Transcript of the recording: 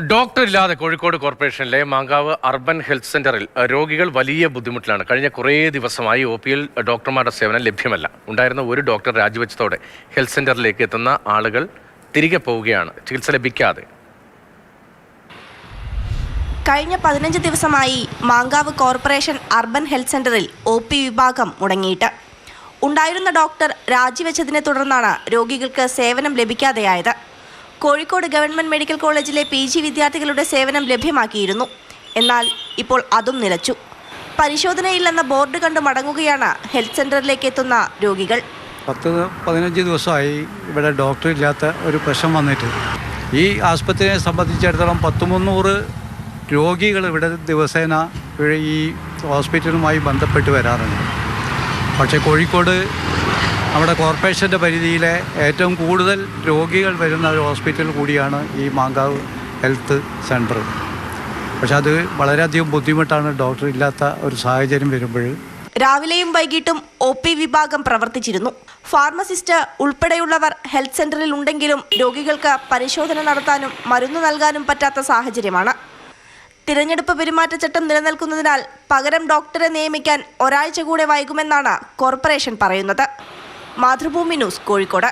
Doctor ഇല്ലാതെ കോഴിക്കോട് കോർപ്പറേഷനിലെ Mankavu urban health സെന്ററിൽ രോഗികൾ വലിയ ബുദ്ധിമുട്ടിലാണ്. കഴിഞ്ഞ കുറേ ദിവസമായി OPയിൽ ഡോക്ടർമാരുടെ സേവനം ലഭ്യമല്ല. ഉണ്ടായിരുന്ന ഒരു ഡോക്ടർ രാജിവെച്ചതോടെ ഹെൽത്ത് സെന്ററിലേക്ക് എത്തുന്ന ആളുകൾ തിരികെ പോവുകയാണ്, ചികിത്സ ലഭിക്കാതെ. കഴിഞ്ഞ 15 ദിവസമായി മാങ്കാവ് കോർപ്പറേഷൻ അർബൻ ഹെൽത്ത് സെന്ററിൽ OP വിഭാഗം മുടങ്ങിയിട്ട്. ഉണ്ടായിരുന്ന ഡോക്ടർ രാജിവെച്ചതിനെ തുടർന്നാണ് രോഗികൾക്ക് സേവനം ലഭിക്കാതെയായത്. കോഴിക്കോട് ഗവൺമെന്റ് മെഡിക്കൽ കോളേജിലെ PG വിദ്യാർത്ഥികളുടെ സേവനം ലഭ്യമാക്കിയിരുന്നു. എന്നാൽ ഇപ്പോൾ അതും നിലച്ചു. പരിശോധനയില്ലെന്ന ബോർഡ് കണ്ട് മടങ്ങുകയാണ് ഹെൽത്ത് സെന്ററിലേക്ക് എത്തുന്ന രോഗികൾ. 10-15 ദിവസമായി ഇവിടെ ഡോക്ടർ ഇല്ലാത്ത ഒരു പ്രശ്നം വന്നിട്ട് ഈ ആസ്പത്രിയെ സംബന്ധിച്ചിടത്തോളം 100-300 രോഗികൾ ഇവിടെ ദിവസേന ഈ ഹോസ്പിറ്റലുമായി ബന്ധപ്പെട്ട് വരാറുണ്ട്. പക്ഷേ കോഴിക്കോട് നമ്മുടെ കോർപ്പറേഷൻ്റെ പരിധിയിലെ ഏറ്റവും കൂടുതൽ രോഗികൾ വരുന്ന ഒരു ഹോസ്പിറ്റൽ കൂടിയാണ് ഈ മാങ്കാവ് ഹെൽത്ത് സെൻറ്റർ. പക്ഷെ അത് വളരെയധികം ബുദ്ധിമുട്ടാണ് ഡോക്ടർ ഇല്ലാത്ത ഒരു സാഹചര്യം വരുമ്പോൾ. രാവിലെയും വൈകിട്ടും OP വിഭാഗം പ്രവർത്തിച്ചിരുന്നു. ഫാർമസിസ്റ്റ് ഉൾപ്പെടെയുള്ളവർ ഹെൽത്ത് സെന്ററിൽ ഉണ്ടെങ്കിലും രോഗികൾക്ക് പരിശോധന നടത്താനും മരുന്ന് നൽകാനും പറ്റാത്ത സാഹചര്യമാണ്. തിരഞ്ഞെടുപ്പ് പെരുമാറ്റച്ചട്ടം നിലനിൽക്കുന്നതിനാൽ പകരം ഡോക്ടറെ നിയമിക്കാൻ ഒരാഴ്ച കൂടെ വൈകുമെന്നാണ് കോർപ്പറേഷൻ പറയുന്നത്. മാതൃഭൂമി ന്യൂസ്, കോഴിക്കോട്.